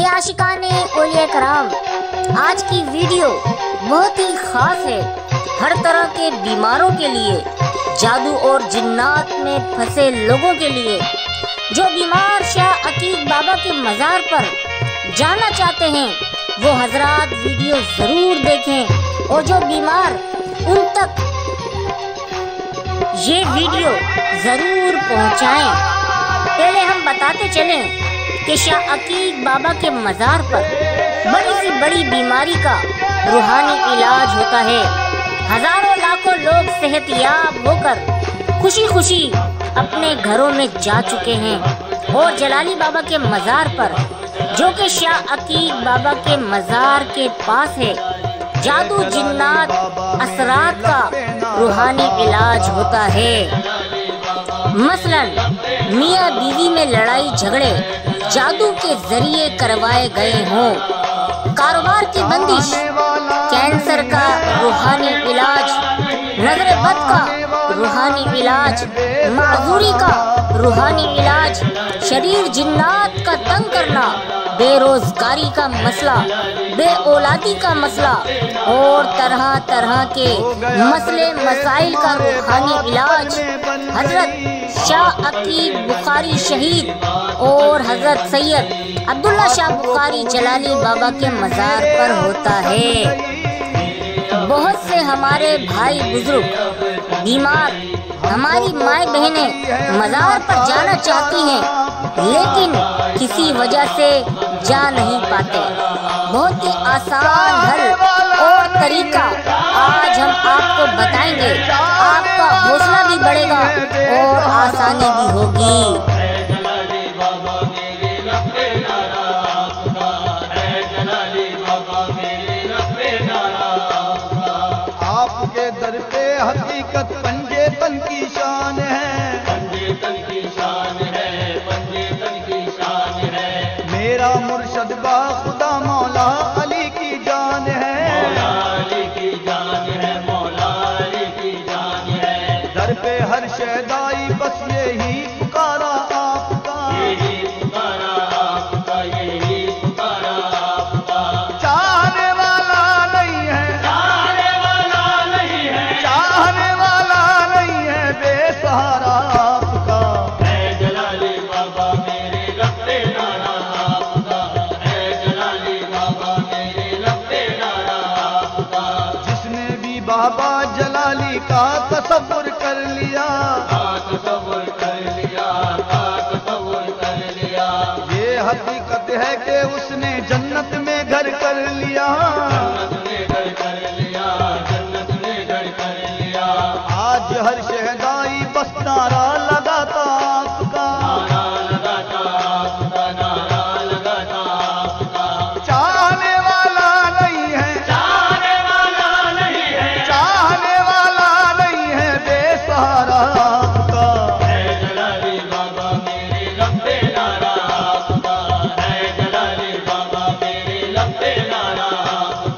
आशिकाने औलिया कराम, आज की वीडियो बहुत ही खास है। हर तरह के बीमारों के लिए, जादू और जिन्नात में फंसे लोगों के लिए, जो बीमार शाह अकीक बाबा के मज़ार पर जाना चाहते हैं वो हजरात वीडियो ज़रूर देखें और जो बीमार उन तक ये वीडियो ज़रूर पहुंचाएं। पहले हम बताते चलें कि शाह अकीक बाबा के मज़ार पर बड़ी सी बड़ी बीमारी का रूहानी इलाज होता है। हजारों लाखों लोग सेहतयाब होकर खुशी खुशी अपने घरों में जा चुके हैं और जलाली बाबा के मज़ार पर, जो कि शाह अकीक बाबा के मज़ार के पास है, जादू जिन्नात असरात का रूहानी इलाज होता है। मसलन मियाँ बीवी में लड़ाई झगड़े जादू के जरिए करवाए गए हों, कारोबार की बंदिश, कैंसर का रूहानी इलाज, नजर बद का रूहानी इलाज, माजूरी का रूहानी इलाज, शरीर जिन्नात का तंग करना, बेरोजगारी का मसला, बे औलादी का मसला और तरह तरह के मसले मसाइल का रूहानी इलाज हजरत शाह अकीक बुखारी शहीद और हजरत सैयद अब्दुल्ला शाह बुखारी जलाली बाबा के मज़ार पर होता है। बहुत से हमारे भाई बुजुर्ग बीमार, हमारी माए बहनें मज़ार पर जाना चाहती हैं लेकिन किसी वजह से जा नहीं पाते। बहुत ही आसान हल और तरीका आज हम आपको बताएंगे, आपका हौसला भी बढ़ेगा और आसानी भी होगी। आपके दर पे हकीकत पंजे तन की शान है, पंजे तन की शान है, पंजे तन की शान है। मेरा मुर्शद बा खुदा मौला अली की जान है, मौला अली की जान है, मौला अली की जान है। दर पे हर शहदाई बस यही पुकारा आपका, यही पुकारा आपका, यही पुकारा आपका। चाहने वाला नहीं है, चाहने वाला नहीं है, चाहने वाला नहीं है बेसहारा आपका। है जलाली बाबा मेरे रब्बे नारा आपका, है जलाली बाबा मेरे रब्बे नारा आपका। जिसने भी बाबा जलाली का तसव्वुर कर लिया, तसव्वुर कर लिया, तसव्वुर कर लिया। ये हकीकत है कि उसने जन्नत में घर कर लिया, जन्नत में घर कर लिया, जन्नत में घर कर लिया। आज हर शहदाई बस नारा लगाता आपका, नारा लगाता आपका, नारा लगाता आपका। चाहने वाला नहीं है, चाहने वाला नहीं है, चाहने वाला नहीं है बेसहारा आपका। है जलाली बाबा मेरे रब्बे नारा आपका, है जलाली बाबा मेरे रब्बे नारा आपका।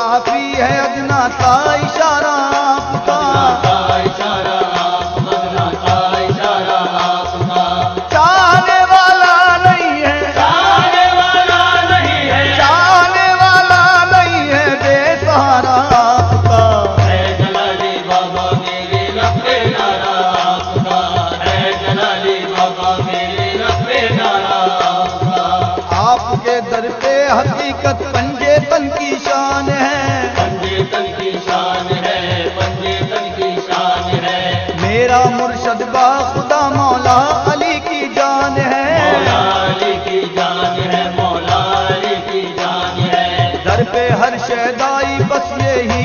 काफी है अदना सा इशारा आपका, चाहने वाला नहीं है, चाहने वाला नहीं है बेसहारा आपका। है जलाली बाबा मेरे लपे नारा आपका, है जलाली बाबा मेरे लपे नारा आपका। आपके दर पे हकीकत पंजे तन की शान है, पंजे तन की शान है, पंजे तन की शान है। मेरा मुर्शद बा खुदा मौला अली की जान है, मौला अली की जान है, मौला अली की जान है। दर पे हर शहदाई बस यही